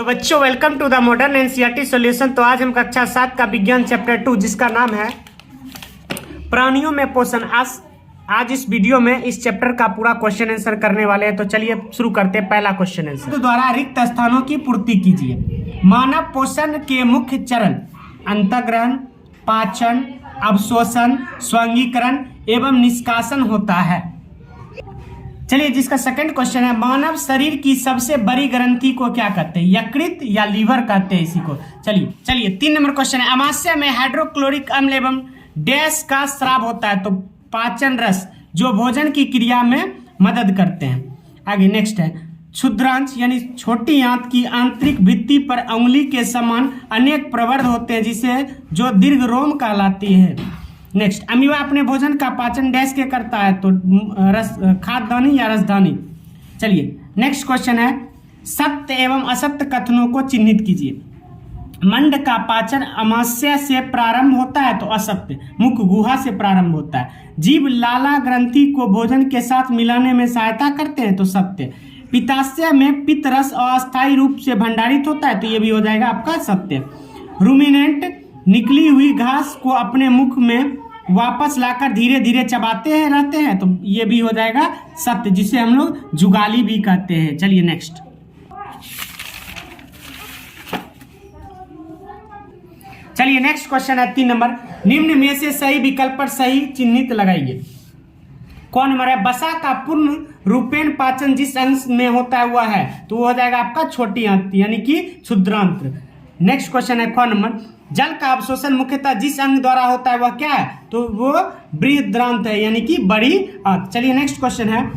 तो बच्चों welcome to the modern NCERT solution. तो आज हम कक्षा 7 का विज्ञान चैप्टर 2 जिसका नाम है प्राणियों में पोषण। आज इस वीडियो में इस चैप्टर का पूरा क्वेश्चन आंसर करने वाले हैं। तो चलिए शुरू करते हैं पहला क्वेश्चन आंसर। तो द्वारा रिक्त स्थानों की पूर्ति कीजिए। मानव पोषण के मुख्य चरण अंतःग्रहण, पाचन, अवशोषण, स्वांगीकरण एवं निष्कासन होता है। चलिए जिसका सेकंड क्वेश्चन है, मानव शरीर की सबसे बड़ी ग्रंथि को क्या कहते हैं? यकृत या लीवर कहते हैं इसी को। चलिए 3 नंबर क्वेश्चन है, अमाशय में हाइड्रोक्लोरिक अम्ल एवं डैश का स्राव होता है। तो पाचन रस जो भोजन की क्रिया में मदद करते हैं। आगे नेक्स्ट है, क्षुद्रांश यानी छोटी आंत की आंतरिक भित्ति पर उंगली के समान अनेक प्रवर्ध होते हैं जिसे जो दीर्घ रोम कहलाती है। नेक्स्ट, अमीबा अपने भोजन का पाचन डैश के करता है। तो खाद्यदानी या रसदानी। चलिए नेक्स्ट क्वेश्चन है, सत्य एवं असत्य कथनों को चिन्हित कीजिए। मंड का पाचन अमाशय से प्रारंभ होता है तो असत्य, मुख गुहा से प्रारंभ होता है। जीव लाला ग्रंथि को भोजन के साथ मिलाने में सहायता करते हैं तो सत्य। पित्ताशय में पित्त रस अस्थायी रूप से भंडारित होता है तो ये भी हो जाएगा आपका सत्य। रूमिनेंट निकली हुई घास को अपने मुख में वापस लाकर धीरे धीरे चबाते हैं रहते हैं तो ये भी हो जाएगा सत्य, जिसे हम लोग जुगाली भी कहते हैं। चलिए नेक्स्ट, क्वेश्चन है 3 नंबर, निम्न में से सही विकल्प पर सही चिन्हित लगाइए। कौन नंबर है? बसा का पूर्ण रूपेण पाचन जिस अंश में होता हुआ है तो वो हो जाएगा आपका छोटी आंत यानी कि क्षुद्रांत्र। नेक्स्ट क्वेश्चन है कौन नंबर, जल का अवशोषण मुख्यतः जिस अंग द्वारा होता है वह क्या है? तो वो बृहदांत्र है यानी कि बड़ी आंत। चलिए नेक्स्ट क्वेश्चन है,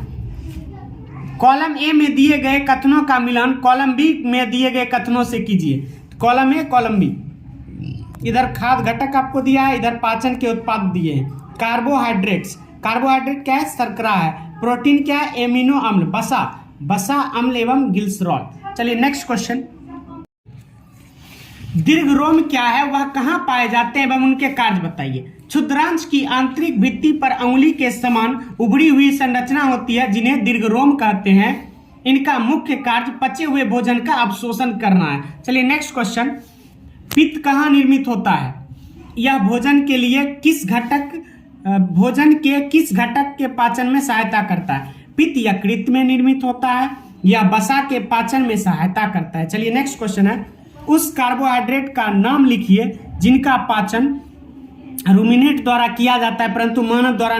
कॉलम ए में दिए गए कथनों का मिलान कॉलम बी में दिए गए कथनों से कीजिए। कॉलम ए कॉलम बी, इधर खाद्य घटक आपको दिया है, इधर पाचन के उत्पाद दिए हैं। कार्बोहाइड्रेट क्या है? शर्करा है। प्रोटीन क्या है? एमिनो अम्ल। बसा अम्ल एवं ग्लिसरॉल। चलिए नेक्स्ट क्वेश्चन, दीर्घ रोम क्या है, वह कहाँ पाए जाते हैं एवं उनके कार्य बताइए। क्षुद्रांश की आंतरिक भित्ति पर अंगुली के समान उभरी हुई संरचना होती है जिन्हें दीर्घ रोम कहते हैं। इनका मुख्य कार्य पचे हुए भोजन का अवशोषण करना है। चलिए नेक्स्ट क्वेश्चन, पित्त कहाँ निर्मित होता है? यह भोजन के किस घटक के पाचन में सहायता करता है? पित्त यकृत में निर्मित होता है या वसा के पाचन में सहायता करता है। चलिए नेक्स्ट क्वेश्चन है, उस कार्बोहाइड्रेट का नाम लिखिए जिनका पाचन रूमिनेट द्वारा किया जाता है परंतु मानव द्वारा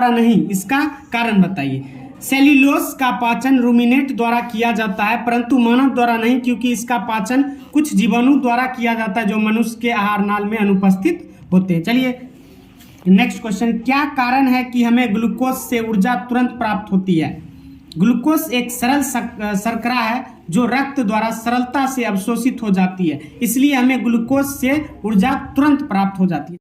नहीं, इसका कारण बताइए। सेल्यूलोज का पाचन रूमिनेट द्वारा किया जाता है परंतु मानव द्वारा नहीं क्योंकि इसका पाचन कुछ जीवाणु द्वारा किया जाता है जो मनुष्य के आहार नाल में अनुपस्थित होते हैं। चलिए नेक्स्ट क्वेश्चन, क्या कारण है कि हमें ग्लूकोज से ऊर्जा तुरंत प्राप्त होती है? ग्लूकोज एक सरल शर्करा है जो रक्त द्वारा सरलता से अवशोषित हो जाती है, इसलिए हमें ग्लूकोज से ऊर्जा तुरंत प्राप्त हो जाती है।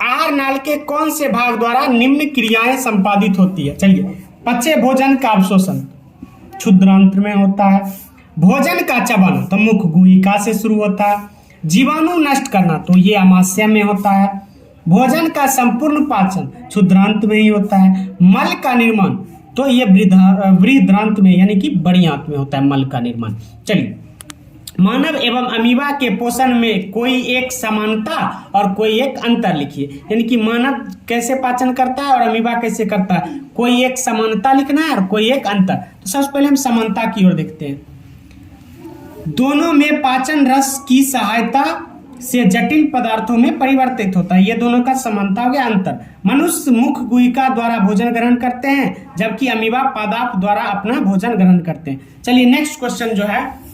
आहार नाल के कौन से भाग द्वारा निम्न क्रियाएं संपादित होती है? चलिए, पचे भोजन का अवशोषण क्षुद्रांत्र में होता है। भोजन का चबन तो मुख गुहिका से शुरू होता है। जीवाणु नष्ट करना तो ये अमाशय में होता है। भोजन का संपूर्ण पाचन क्षुद्रांत्र में ही होता है। मल का निर्माण तो ये बृहदांत्र में यानी कि बड़ी आंत में होता है मल का निर्माण। चलिए, मानव एवं अमीबा के पोषण में कोई एक समानता और कोई एक अंतर लिखिए। यानी कि मानव कैसे पाचन करता है और अमीबा कैसे करता है, कोई एक समानता लिखना है और कोई एक अंतर। तो सबसे पहले हम समानता की ओर देखते हैं। दोनों में पाचन रस की सहायता से जटिल पदार्थों में परिवर्तित होता है, ये दोनों का समानता हो गया। अंतर, मनुष्य मुख गुहिका द्वारा भोजन ग्रहण करते हैं जबकि अमीबा पादाप द्वारा अपना भोजन ग्रहण करते हैं। चलिए नेक्स्ट क्वेश्चन जो है,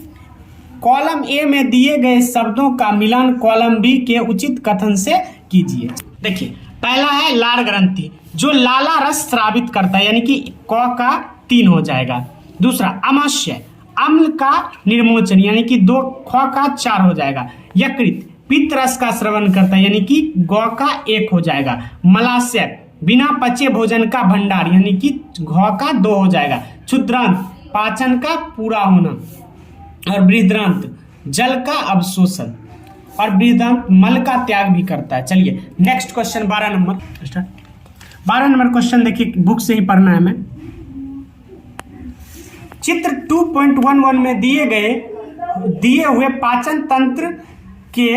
कॉलम ए में दिए गए शब्दों का मिलान कॉलम बी के उचित कथन से कीजिए। देखिए, पहला है लार ग्रंथि जो लाला रस स्रावित करता है यानी कि क का 3 हो जाएगा। दूसरा अमाशय अम्ल का निर्मोचन यानी कि 2 ख का 4 हो जाएगा। यकृत पित्त रस का श्रवण करता है यानी कि ग का 1 हो जाएगा। मलाशय बिना पचे भोजन का भंडार यानी कि घ का 2 हो जाएगा। क्षुद्रांत पाचन का पूरा होना और बृहदांत्र जल का अवशोषण और बृहदांत्र मल का त्याग भी करता है। चलिए नेक्स्ट क्वेश्चन 12 नंबर क्वेश्चन देखिए, बुक से ही पढ़ना है हमें। चित्र 2.11 में दिए हुए पाचन तंत्र के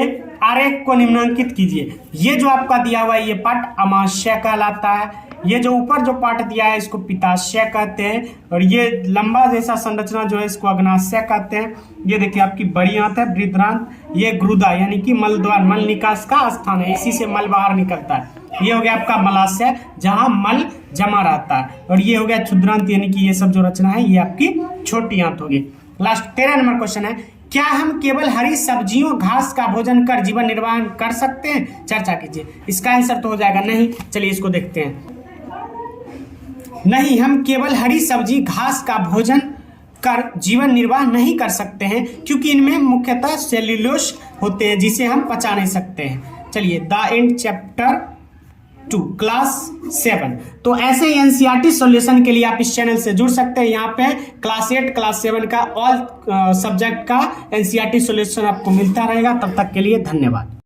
आरेख को निम्नांकित कीजिए। ये जो आपका दिया हुआ है ये पार्ट अमाशय कहलाता है। ये जो ऊपर जो पार्ट दिया है इसको पित्ताशय कहते हैं, और ये लंबा जैसा संरचना जो है इसको अग्नाशय कहते हैं। ये देखिए आपकी बड़ी आंत है बृहदांत, ये गुरुदा यानी कि मल द्वार, मल निकास का स्थान है, इसी से मल बाहर निकलता है। ये हो गया आपका मलाशय जहां मल जमा रहता है, और ये हो गया क्षुद्रांत यानी कि ये सब जो रचना है ये आपकी छोटी आंत होगी। लास्ट 13 नंबर क्वेश्चन है, क्या हम केवल हरी सब्जियों घास का भोजन कर जीवन निर्वाह कर सकते हैं? चर्चा कीजिए। इसका आंसर तो हो जाएगा नहीं। चलिए इसको देखते हैं। नहीं, हम केवल हरी सब्जी घास का भोजन कर जीवन निर्वाह नहीं कर सकते हैं, क्योंकि इनमें मुख्यतः सेल्यूलोज होते हैं जिसे हम पचा नहीं सकते हैं। चलिए द एंड चैप्टर 2 क्लास 7। तो ऐसे ही एनसीईआरटी सॉल्यूशन के लिए आप इस चैनल से जुड़ सकते हैं। यहाँ पे क्लास 8 क्लास 7 का ऑल सब्जेक्ट का एनसीईआरटी सॉल्यूशन आपको मिलता रहेगा। तब तक के लिए धन्यवाद।